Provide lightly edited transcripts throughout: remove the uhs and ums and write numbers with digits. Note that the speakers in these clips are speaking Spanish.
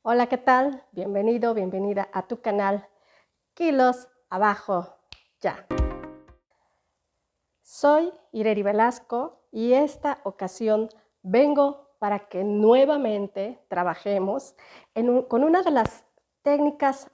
Hola, ¿qué tal? Bienvenido, bienvenida a tu canal Kilos Abajo Ya. Soy Ireri Velasco y esta ocasión vengo para que nuevamente trabajemos con una de las técnicas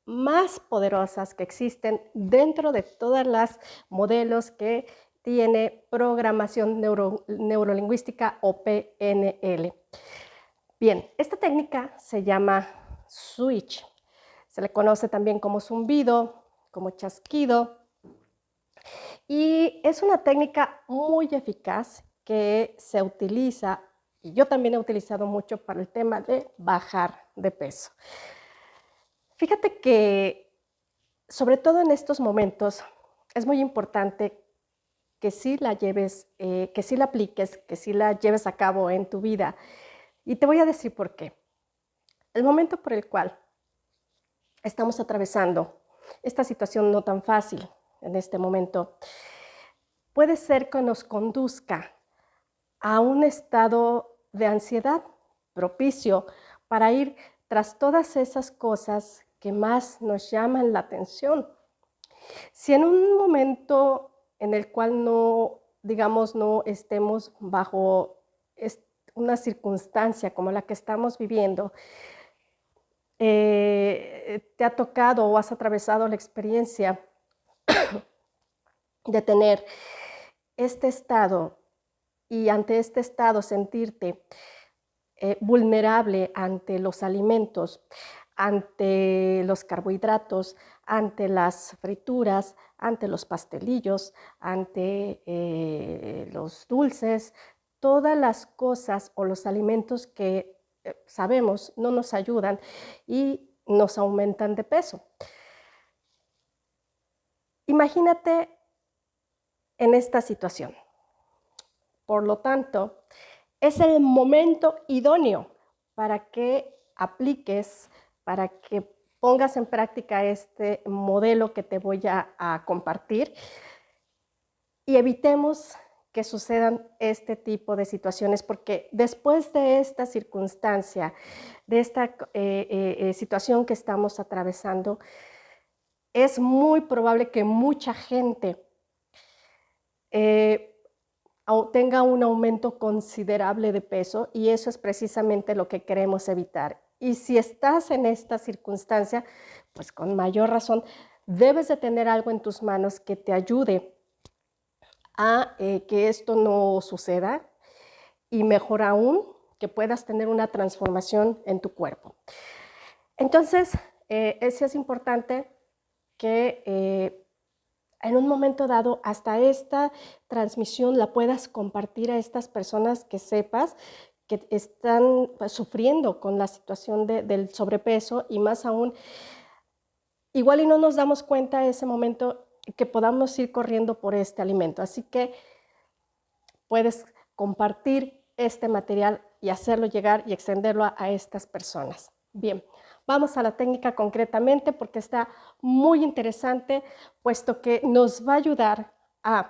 más poderosas que existen dentro de todas las modelos que tiene programación neurolingüística o PNL. Bien, esta técnica se llama switch. Se le conoce también como zumbido, como chasquido, y es una técnica muy eficaz que se utiliza, y yo también he utilizado mucho para el tema de bajar de peso. Fíjate que, sobre todo en estos momentos, es muy importante que sí la lleves, que sí la apliques, que sí la lleves a cabo en tu vida. Y te voy a decir por qué. El momento por el cual estamos atravesando esta situación no tan fácil en este momento, puede ser que nos conduzca a un estado de ansiedad propicio para ir tras todas esas cosas que más nos llaman la atención. Si en un momento en el cual no, digamos, no estemos bajo una circunstancia como la que estamos viviendo, te ha tocado o has atravesado la experiencia de tener este estado y ante este estado sentirte vulnerable ante los alimentos, ante los carbohidratos, ante las frituras, ante los pastelillos, ante los dulces, todas las cosas o los alimentos que sabemos no nos ayudan y nos aumentan de peso. Imagínate en esta situación. Por lo tanto, es el momento idóneo para que apliques, para que pongas en práctica este modelo que te voy a compartir y evitemos que sucedan este tipo de situaciones, porque después de esta circunstancia, de esta situación que estamos atravesando, es muy probable que mucha gente tenga un aumento considerable de peso y eso es precisamente lo que queremos evitar. Y si estás en esta circunstancia, pues con mayor razón debes de tener algo en tus manos que te ayude a que esto no suceda y mejor aún que puedas tener una transformación en tu cuerpo. Entonces, sí es importante que en un momento dado, hasta esta transmisión la puedas compartir a estas personas que sepas que están pues, sufriendo con la situación del sobrepeso y más aún, igual y no nos damos cuenta en ese momento que podamos ir corriendo por este alimento. Así que puedes compartir este material y hacerlo llegar y extenderlo a estas personas. Bien, vamos a la técnica concretamente porque está muy interesante, puesto que nos va a ayudar a,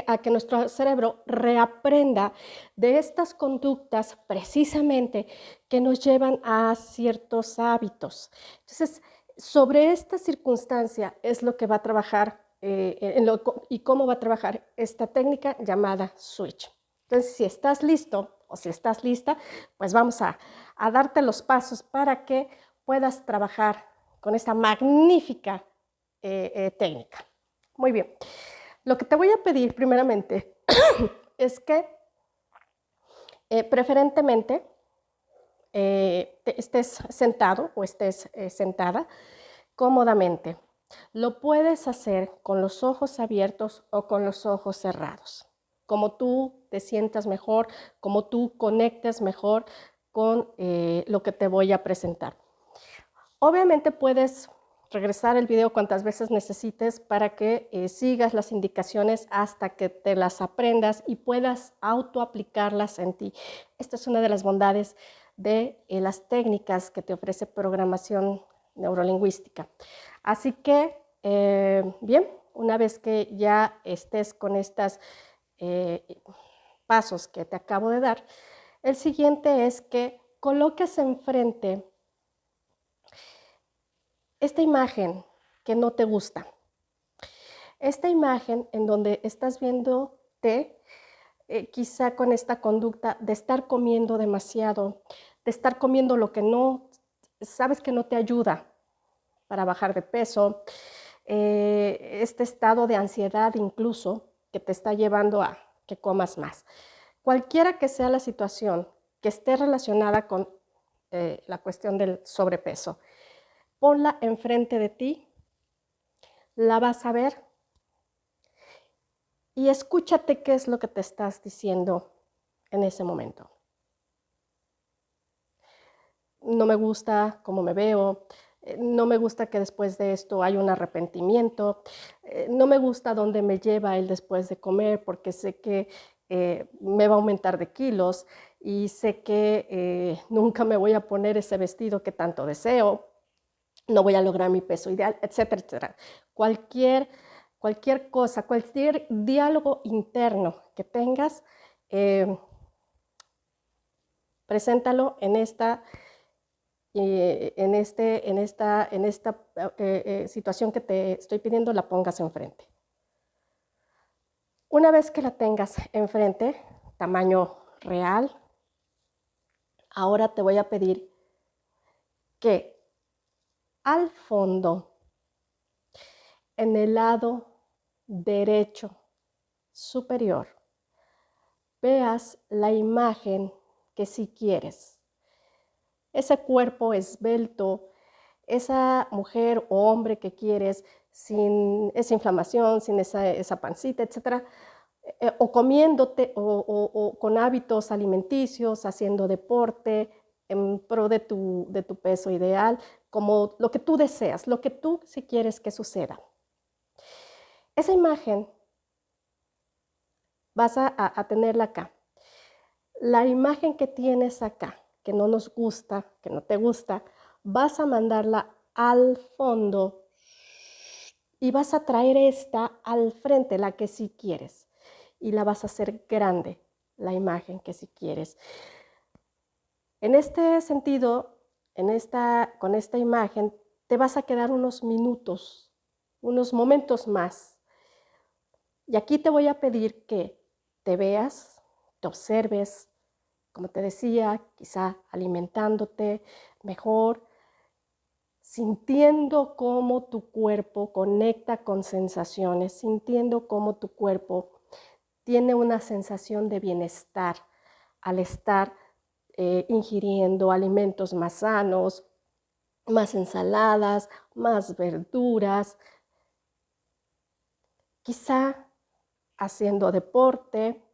a que nuestro cerebro reaprenda de estas conductas precisamente que nos llevan a ciertos hábitos. Entonces, sobre esta circunstancia es lo que va a trabajar y cómo va a trabajar esta técnica llamada switch. Entonces, si estás listo o si estás lista, pues vamos a darte los pasos para que puedas trabajar con esta magnífica técnica. Muy bien. Lo que te voy a pedir primeramente es que preferentemente estés sentado o estés sentada cómodamente. Lo puedes hacer con los ojos abiertos o con los ojos cerrados, como tú te sientas mejor, como tú conectes mejor con lo que te voy a presentar. Obviamente puedes regresar el video cuantas veces necesites para que sigas las indicaciones hasta que te las aprendas y puedas autoaplicarlas en ti. Esta es una de las bondades de las técnicas que te ofrece programación neurolingüística. Así que, bien, una vez que ya estés con estos pasos que te acabo de dar, El siguiente es que coloques enfrente esta imagen que no te gusta. Esta imagen en donde estás viéndote quizá con esta conducta de estar comiendo demasiado, de estar comiendo lo que no, sabes que no te ayuda para bajar de peso, este estado de ansiedad incluso que te está llevando a que comas más. Cualquiera que sea la situación que esté relacionada con la cuestión del sobrepeso, ponla enfrente de ti, la vas a ver y escúchate qué es lo que te estás diciendo en ese momento. No me gusta cómo me veo, no me gusta que después de esto haya un arrepentimiento, no me gusta dónde me lleva el después de comer porque sé que me va a aumentar de kilos y sé que nunca me voy a poner ese vestido que tanto deseo, no voy a lograr mi peso ideal, etcétera, etcétera. Cualquier cosa, cualquier diálogo interno que tengas, preséntalo en esta situación que te estoy pidiendo, la pongas enfrente. Una vez que la tengas enfrente, tamaño real, ahora te voy a pedir que al fondo, en el lado derecho superior, veas la imagen que si quieres. Ese cuerpo esbelto, esa mujer o hombre que quieres sin esa inflamación, sin esa pancita, etcétera, o comiéndote o con hábitos alimenticios, haciendo deporte en pro de tu peso ideal, como lo que tú deseas, lo que tú sí quieres que suceda. Esa imagen vas a tenerla acá. La imagen que tienes acá, que no nos gusta, que no te gusta, vas a mandarla al fondo y vas a traer esta al frente, la que sí quieres, y la vas a hacer grande, la imagen que sí quieres. En este sentido, con esta imagen, te vas a quedar unos minutos, unos momentos más. Y aquí te voy a pedir que te veas, te observes, como te decía, quizá alimentándote mejor, sintiendo cómo tu cuerpo conecta con sensaciones, sintiendo cómo tu cuerpo tiene una sensación de bienestar al estar ingiriendo alimentos más sanos, más ensaladas, más verduras, quizá haciendo deporte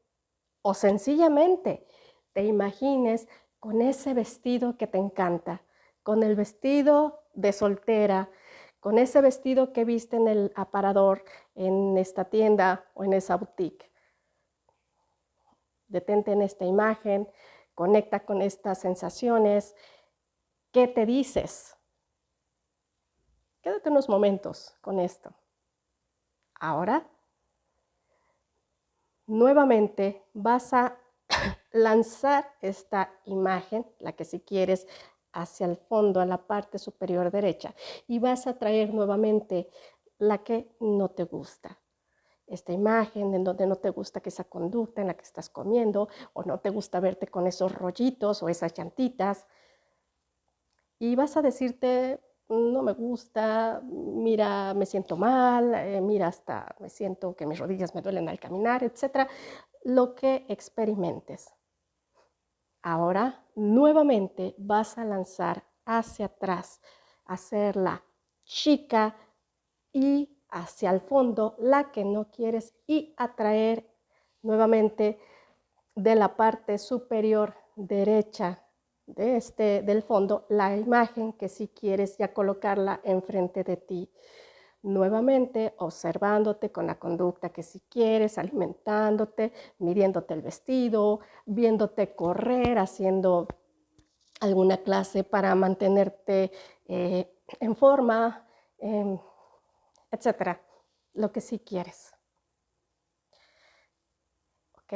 o sencillamente te imagines con ese vestido que te encanta, con el vestido de soltera, con ese vestido que viste en el aparador, en esta tienda o en esa boutique. Detente en esta imagen, conecta con estas sensaciones. ¿Qué te dices? Quédate unos momentos con esto. Ahora, nuevamente vas a lanzar esta imagen, la que si quieres, hacia el fondo, a la parte superior derecha, y vas a traer nuevamente la que no te gusta. Esta imagen en donde no te gusta que esa conducta en la que estás comiendo, o no te gusta verte con esos rollitos o esas llantitas, y vas a decirte, no me gusta, mira, me siento mal, mira, hasta me siento que mis rodillas me duelen al caminar, etcétera, lo que experimentes. Ahora, nuevamente vas a lanzar hacia atrás, hacerla chica y hacia el fondo la que no quieres y atraer nuevamente de la parte superior derecha del fondo la imagen que sí quieres ya colocarla enfrente de ti. Nuevamente observándote con la conducta que si quieres, alimentándote, midiéndote el vestido, viéndote correr, haciendo alguna clase para mantenerte en forma, etcétera, lo que sí quieres. ¿Ok?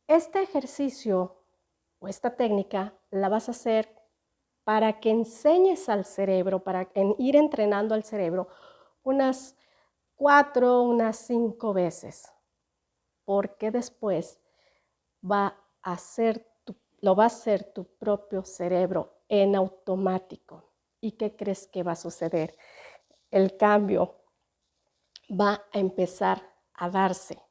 Este ejercicio o esta técnica la vas a hacer para que enseñes al cerebro, para ir entrenando al cerebro unas 4, unas 5 veces, porque después lo va a hacer tu propio cerebro en automático. ¿Y qué crees que va a suceder? El cambio va a empezar a darse.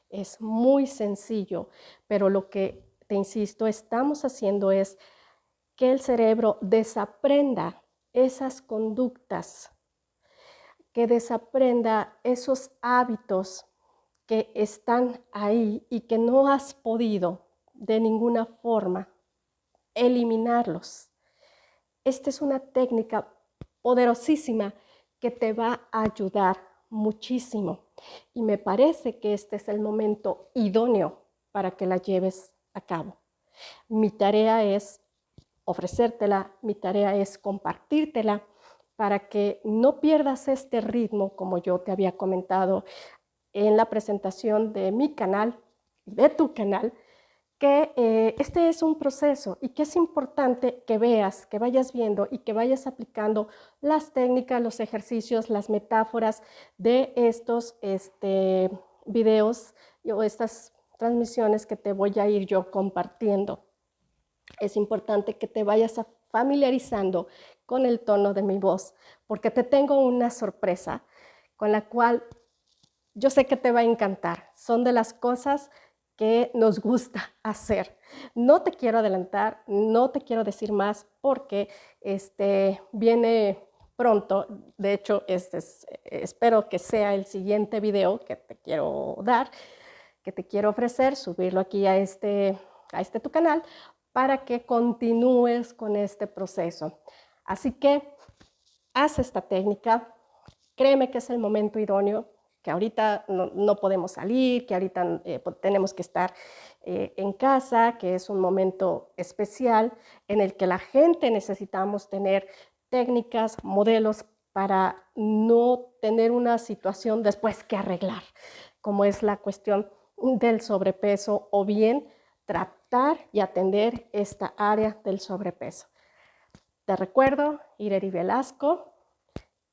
Es muy sencillo, pero lo que, te insisto, estamos haciendo es que el cerebro desaprenda esas conductas, que desaprenda esos hábitos que están ahí y que no has podido de ninguna forma eliminarlos. Esta es una técnica poderosísima que te va a ayudar muchísimo y me parece que este es el momento idóneo para que la lleves a cabo. Mi tarea es ofrecértela, mi tarea es compartírtela para que no pierdas este ritmo, como yo te había comentado en la presentación de mi canal y de tu canal, que este es un proceso y que es importante que veas, que vayas viendo y que vayas aplicando las técnicas, los ejercicios, las metáforas de estos videos o estas transmisiones que te voy a ir yo compartiendo. Es importante que te vayas familiarizando con el tono de mi voz, porque te tengo una sorpresa con la cual yo sé que te va a encantar. Son de las cosas que nos gusta hacer. No te quiero adelantar, no te quiero decir más porque viene pronto. De hecho, espero que sea el siguiente video que te quiero dar, que te quiero ofrecer, subirlo aquí a tu canal para que continúes con este proceso. Así que haz esta técnica. Créeme que es el momento idóneo, que ahorita no podemos salir, que ahorita tenemos que estar en casa, que es un momento especial en el que la gente necesitamos tener técnicas, modelos para no tener una situación después que arreglar, como es la cuestión del sobrepeso o bien tratar y atender esta área del sobrepeso. Te recuerdo, Ireri Velasco,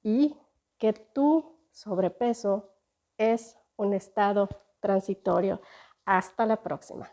y que tu sobrepeso es un estado transitorio. Hasta la próxima.